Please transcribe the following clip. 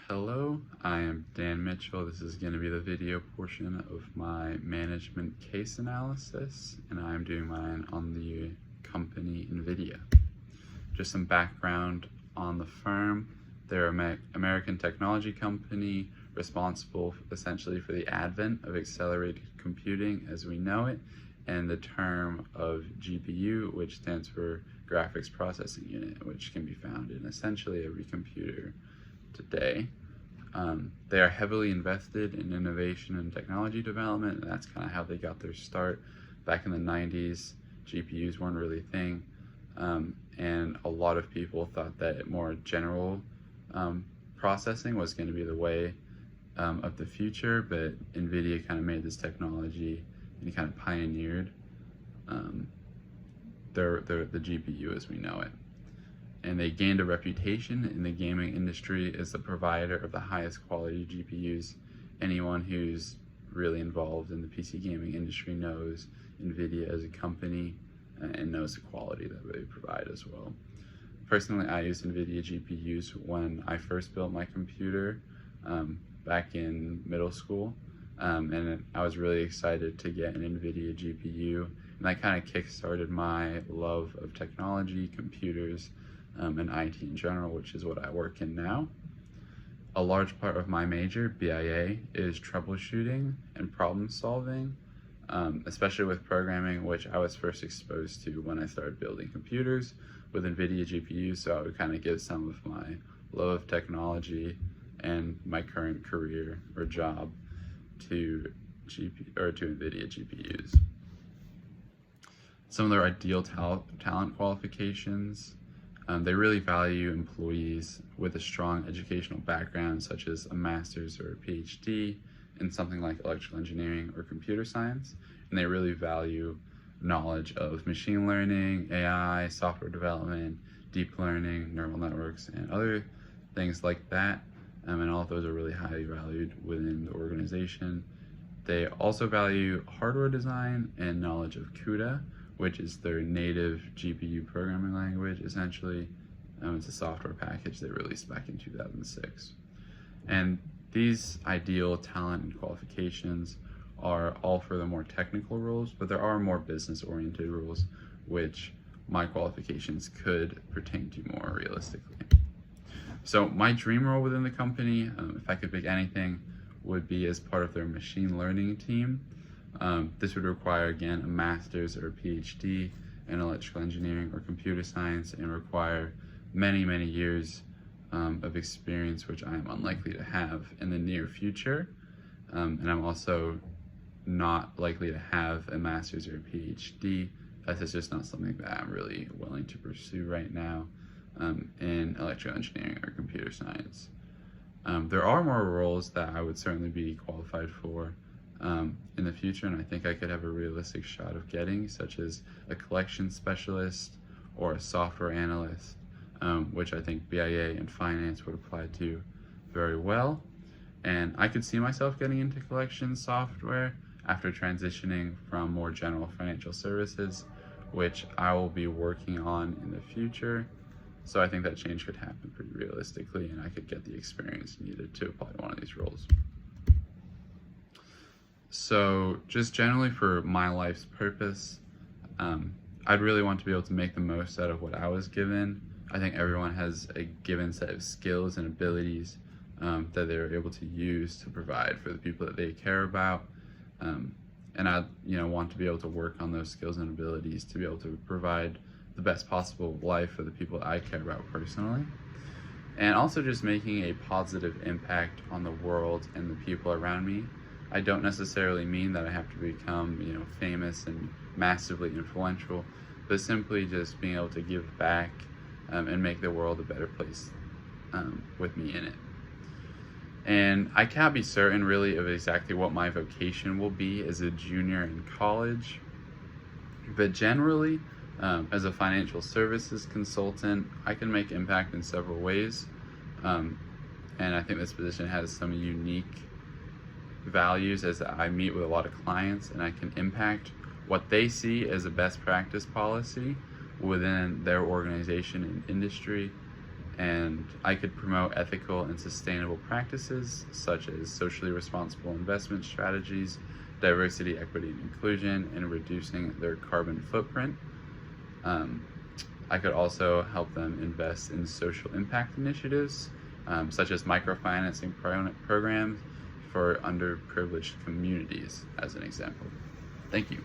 Hello, I am Dan Mitchell. This is going to be the video portion of my management case analysis, and I'm doing mine on the company NVIDIA. Just some background on the firm. They're an American technology company responsible essentially for the advent of accelerated computing as we know it, and the term of GPU, which stands for Graphics Processing Unit, which can be found in essentially every computer today. They are heavily invested in innovation and technology development, and that's kind of how they got their start. Back in the 90s, GPUs weren't really a thing, and a lot of people thought that more general processing was going to be the way of the future, but NVIDIA kind of made this technology and kind of pioneered the GPU as we know it. And they gained a reputation in the gaming industry as the provider of the highest quality GPUs. Anyone who's really involved in the PC gaming industry knows NVIDIA as a company and knows the quality that they provide as well. Personally, I use NVIDIA GPUs when I first built my computer back in middle school, and I was really excited to get an NVIDIA GPU, and that kind of kick-started my love of technology, computers, and IT in general, which is what I work in now. A large part of my major, BIA, is troubleshooting and problem solving, especially with programming, which I was first exposed to when I started building computers with NVIDIA GPUs, so I would kind of give some of my love of technology and my current career or job to NVIDIA GPUs. Some of their ideal talent qualifications. They really value employees with a strong educational background, such as a master's or a PhD in something like electrical engineering or computer science. And they really value knowledge of machine learning, AI, software development, deep learning, neural networks, and other things like that. And all of those are really highly valued within the organization. They also value hardware design and knowledge of CUDA, which is their native GPU programming language, essentially. It's a software package they released back in 2006. And these ideal talent and qualifications are all for the more technical roles, but there are more business-oriented roles, which my qualifications could pertain to more realistically. So my dream role within the company, if I could pick anything, would be as part of their machine learning team. This would require, again, a master's or a PhD in electrical engineering or computer science, and require many, many years of experience, which I am unlikely to have in the near future. And I'm also not likely to have a master's or a PhD. That's just not something that I'm really willing to pursue right now in electrical engineering or computer science. There are more roles that I would certainly be qualified for in the future, and I think I could have a realistic shot of getting, such as a collection specialist or a software analyst, which I think BIA and finance would apply to very well. And I could see myself getting into collection software after transitioning from more general financial services, which I will be working on in the future. So I think that change could happen pretty realistically, and I could get the experience needed to apply to one of these roles. So just generally for my life's purpose, I'd really want to be able to make the most out of what I was given. I think everyone has a given set of skills and abilities that they're able to use to provide for the people that they care about. And I want to be able to work on those skills and abilities to be able to provide the best possible life for the people that I care about personally. And also just making a positive impact on the world and the people around me. I don't necessarily mean that I have to become, famous and massively influential, but simply just being able to give back and make the world a better place with me in it. And I can't be certain really of exactly what my vocation will be as a junior in college, but generally, as a financial services consultant, I can make impact in several ways. And I think this position has some unique values as I meet with a lot of clients, and I can impact what they see as a best practice policy within their organization and industry, and I could promote ethical and sustainable practices such as socially responsible investment strategies, diversity, equity, and inclusion, and reducing their carbon footprint. I could also help them invest in social impact initiatives, such as microfinancing programs for underprivileged communities, as an example. Thank you.